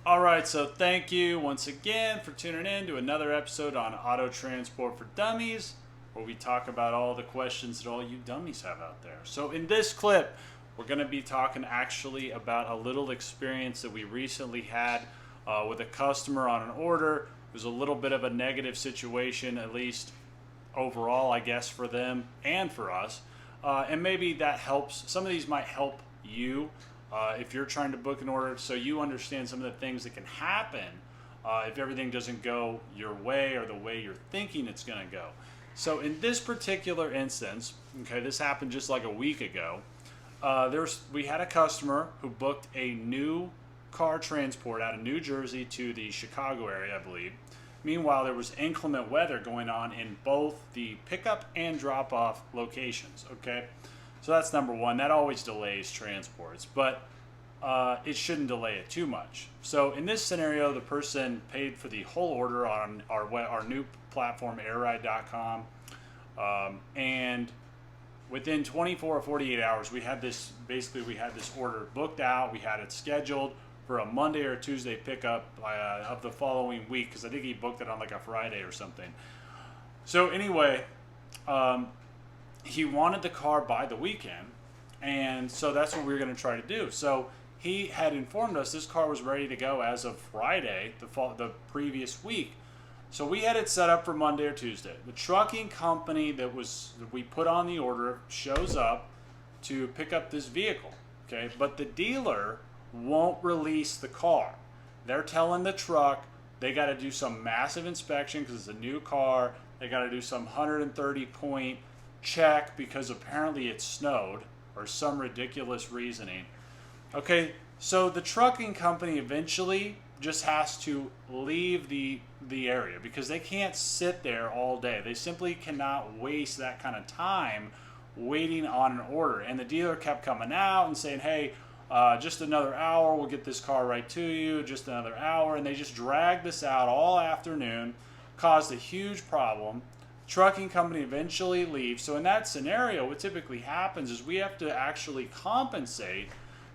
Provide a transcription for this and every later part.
All right, so thank you once again for tuning in to another episode on Auto Transport for Dummies, where we talk about all the questions that all you dummies have out there. So in this clip, we're going to be talking actually about a little experience that we recently had with a customer on an order. It was a little bit of a negative situation, at least overall, I guess, for them and for us. And maybe that helps. Some of these might help you if you're trying to book an order, so you understand some of the things that can happen if everything doesn't go your way or the way you're thinking it's going to go. So in this particular instance, okay, this happened just like a week ago. We had a customer who booked a new car transport out of New Jersey to the Chicago area, I believe. Meanwhile, there was inclement weather going on in both the pickup and drop-off locations, okay? So that's number one. That always delays transports, but it shouldn't delay it too much. So in this scenario, the person paid for the whole order on our new platform, airride.com, and within 24 or 48 hours, we had this order booked out. We had it scheduled for a Monday or Tuesday pickup of the following week, because I think he booked it on like a Friday or something. So anyway, he wanted the car by the weekend, and so that's what we were going to try to do. So he had informed us this car was ready to go as of Friday, the previous week. So we had it set up for Monday or Tuesday. The trucking company that we put on the order shows up to pick up this vehicle, okay? But the dealer won't release the car. They're telling the truck they got to do some massive inspection because it's a new car. They got to do some 130-point check because apparently it snowed or some ridiculous reasoning. Okay, so the trucking company eventually just has to leave the area because they can't sit there all day. They simply cannot waste that kind of time waiting on an order. And the dealer kept coming out and saying, hey, just another hour, we'll get this car right to you, just another hour. And they just dragged this out all afternoon, caused a huge problem. Trucking company eventually leaves. So in that scenario, what typically happens is we have to actually compensate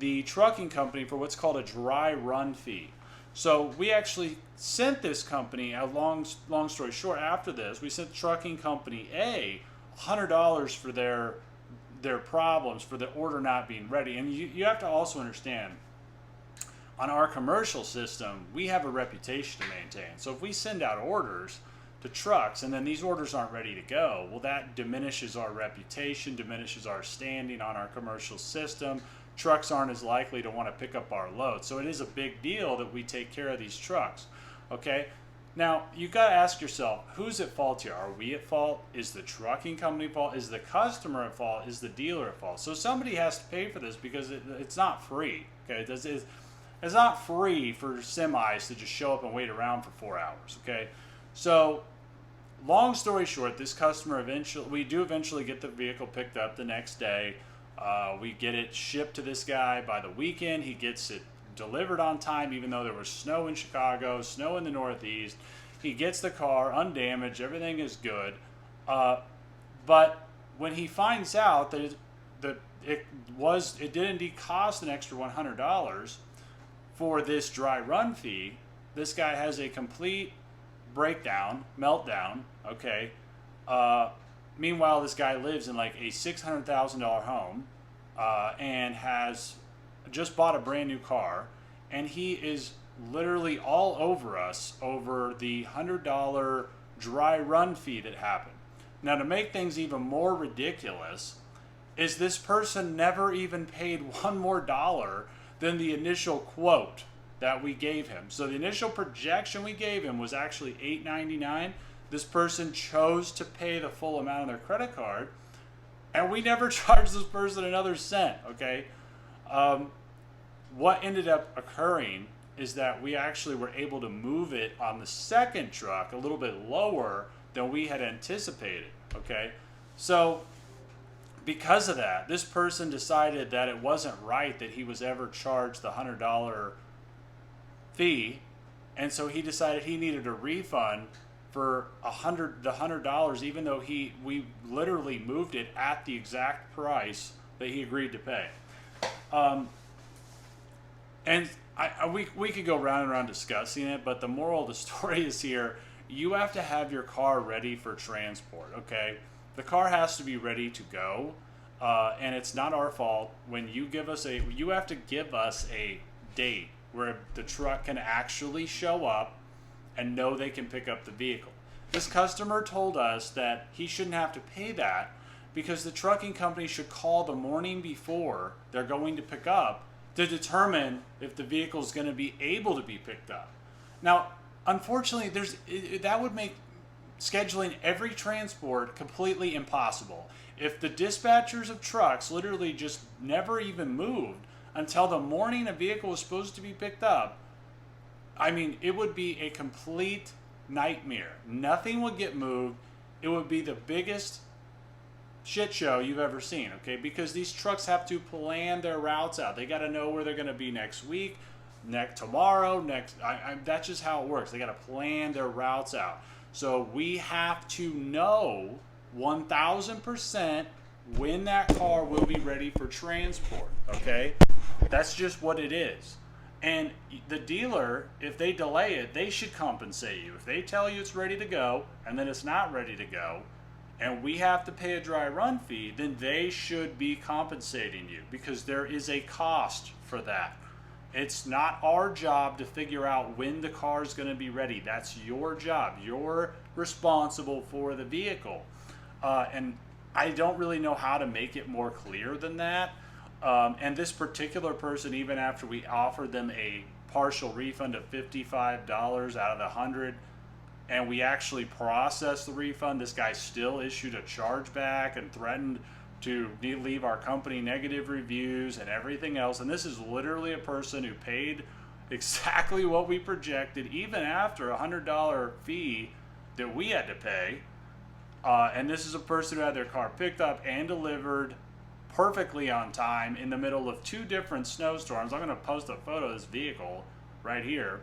the trucking company for what's called a dry run fee. So we actually sent this company, a long story short, after this, we sent trucking company A $100 for their problems, for the order not being ready. And you have to also understand, on our commercial system, we have a reputation to maintain. So if we send out orders to trucks and then these orders aren't ready to go, well, that diminishes our reputation, diminishes our standing on our commercial system. Trucks aren't as likely to want to pick up our load. So it is a big deal that we take care of these trucks, okay? Now, you've got to ask yourself, who's at fault here? Are we at fault? Is the trucking company at fault? Is the customer at fault? Is the dealer at fault? So somebody has to pay for this because it's not free, okay? It's not free for semis to just show up and wait around for 4 hours, okay? So, long story short, this customer we do eventually get the vehicle picked up the next day. We get it shipped to this guy by the weekend. He gets it delivered on time, even though there was snow in Chicago, snow in the Northeast. He gets the car undamaged. Everything is good. But when he finds out that it did indeed cost an extra $100 for this dry run fee, this guy has a complete meltdown, okay? Meanwhile, this guy lives in like a $600,000 home and has just bought a brand new car, and he is literally all over us over the $100 dry run fee that happened. Now, to make things even more ridiculous, is this person never even paid one more dollar than the initial quote that we gave him. So the initial projection we gave him was actually $899. This person chose to pay the full amount on their credit card, and we never charged this person another cent, okay? What ended up occurring is that we actually were able to move it on the second truck a little bit lower than we had anticipated, okay? So because of that, this person decided that it wasn't right that he was ever charged the $100 fee, and so he decided he needed a refund for the $100, even though we literally moved it at the exact price that he agreed to pay. And we could go round and round discussing it, but the moral of the story is here: you have to have your car ready for transport. Okay, the car has to be ready to go, and it's not our fault when you give us a. You have to give us a date where the truck can actually show up and know they can pick up the vehicle. This customer told us that he shouldn't have to pay that because the trucking company should call the morning before they're going to pick up to determine if the vehicle is going to be able to be picked up. Now, unfortunately, that would make scheduling every transport completely impossible. If the dispatchers of trucks literally just never even moved until the morning a vehicle was supposed to be picked up, I mean, it would be a complete nightmare. Nothing would get moved. It would be the biggest shit show you've ever seen, okay? Because these trucks have to plan their routes out. They got to know where they're going to be next week, tomorrow, that's just how it works. They got to plan their routes out. So we have to know 1,000% when that car will be ready for transport, okay? That's just what it is. And the dealer, if they delay it, they should compensate you. If they tell you it's ready to go and then it's not ready to go, and we have to pay a dry run fee, then they should be compensating you because there is a cost for that. It's not our job to figure out when the car is going to be ready. That's your job. You're responsible for the vehicle. And I don't really know how to make it more clear than that. And this particular person, even after we offered them a partial refund of $55 out of the 100, and we actually processed the refund, this guy still issued a chargeback and threatened to leave our company negative reviews and everything else. And this is literally a person who paid exactly what we projected, even after a $100 fee that we had to pay. And this is a person who had their car picked up and delivered perfectly on time in the middle of 2 different snowstorms. I'm going to post a photo of this vehicle right here.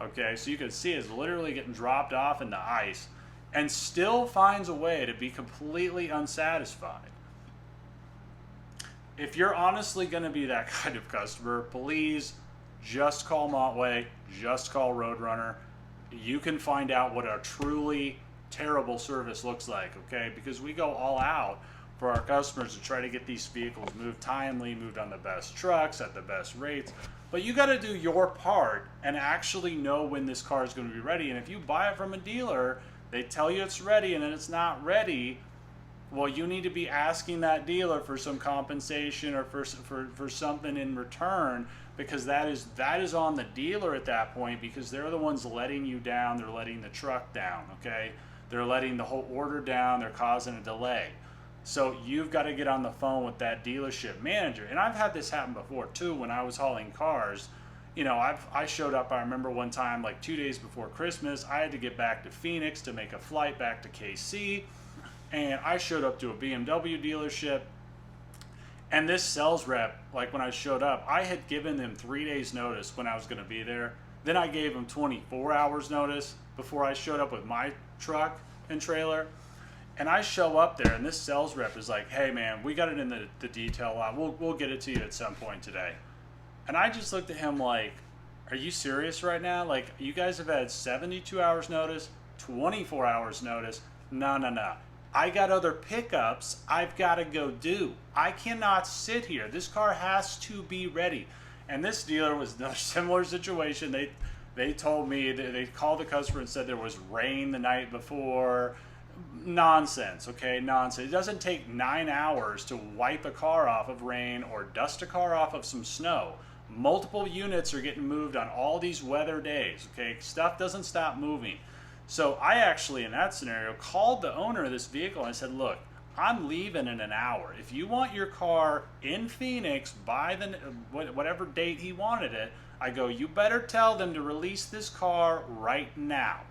Okay, so you can see it's literally getting dropped off in the ice and still finds a way to be completely unsatisfied. If you're honestly going to be that kind of customer, please just call Montway, just call Roadrunner. You can find out what a truly terrible service looks like, okay? Because we go all out for our customers to try to get these vehicles moved timely, moved on the best trucks at the best rates. But you got to do your part and actually know when this car is going to be ready. And if you buy it from a dealer, they tell you it's ready and then it's not ready, well, you need to be asking that dealer for some compensation or for something in return, because that is on the dealer at that point, because they're the ones letting you down. They're letting the truck down, okay? They're letting the whole order down. They're causing a delay. So you've got to get on the phone with that dealership manager. And I've had this happen before too when I was hauling cars. You know, I showed up, I remember one time like 2 days before Christmas, I had to get back to Phoenix to make a flight back to KC. And I showed up to a BMW dealership. And this sales rep, like when I showed up, I had given them 3 days notice when I was going to be there. Then I gave them 24 hours notice before I showed up with my truck and trailer. And I show up there, and this sales rep is like, hey, man, we got it in the detail lot. We'll get it to you at some point today. And I just looked at him like, are you serious right now? Like, you guys have had 72 hours notice, 24 hours notice. No. I got other pickups I've got to go do. I cannot sit here. This car has to be ready. And this dealer was in a similar situation. They told me, they called the customer and said there was rain the night before. Nonsense, okay? Nonsense. It doesn't take 9 hours to wipe a car off of rain or dust a car off of some snow. Multiple units are getting moved on all these weather days, okay? Stuff doesn't stop moving. So I actually, in that scenario, called the owner of this vehicle and I said, look, I'm leaving in an hour. If you want your car in Phoenix by whatever date he wanted it, I go, you better tell them to release this car right now.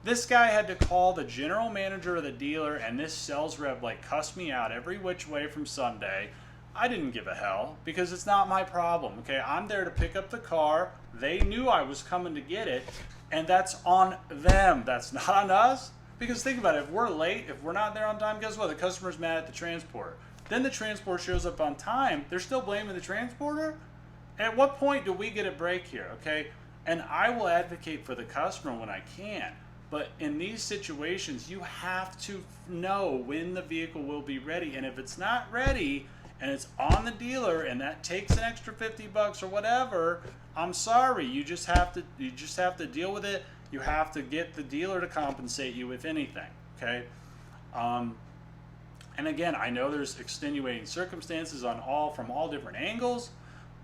This guy had to call the general manager of the dealer, and this sales rep like cussed me out every which way from Sunday. I didn't give a hell because it's not my problem, okay? I'm there to pick up the car. They knew I was coming to get it, and that's on them. That's not on us. Because think about it, if we're late, if we're not there on time, guess what? The customer's mad at the transporter. Then the transport shows up on time. They're still blaming the transporter? At what point do we get a break here, okay? And I will advocate for the customer when I can. But in these situations, you have to know when the vehicle will be ready. And if it's not ready and it's on the dealer and that takes an extra 50 bucks or whatever, I'm sorry. You just have to deal with it. You have to get the dealer to compensate you if anything, okay? And again, I know there's extenuating circumstances from all different angles,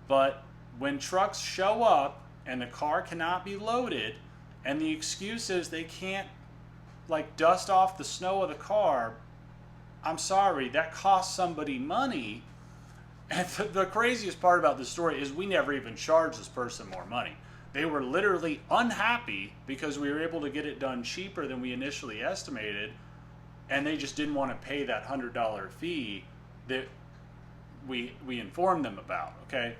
but when trucks show up and the car cannot be loaded, and the excuse is they can't like dust off the snow of the car, I'm sorry, that costs somebody money. And the craziest part about this story is we never even charged this person more money. They were literally unhappy because we were able to get it done cheaper than we initially estimated, and they just didn't want to pay that $100 fee that we informed them about, okay?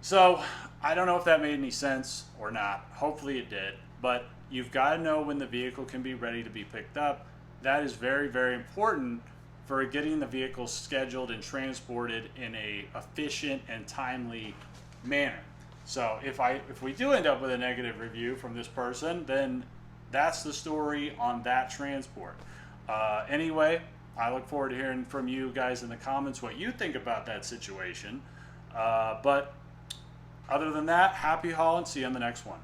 So I don't know if that made any sense or not. Hopefully it did. But you've got to know when the vehicle can be ready to be picked up. That is very, very important for getting the vehicle scheduled and transported in a efficient and timely manner. So if we do end up with a negative review from this person, then that's the story on that transport. Anyway, I look forward to hearing from you guys in the comments what you think about that situation. But other than that, happy haul and see you on the next one.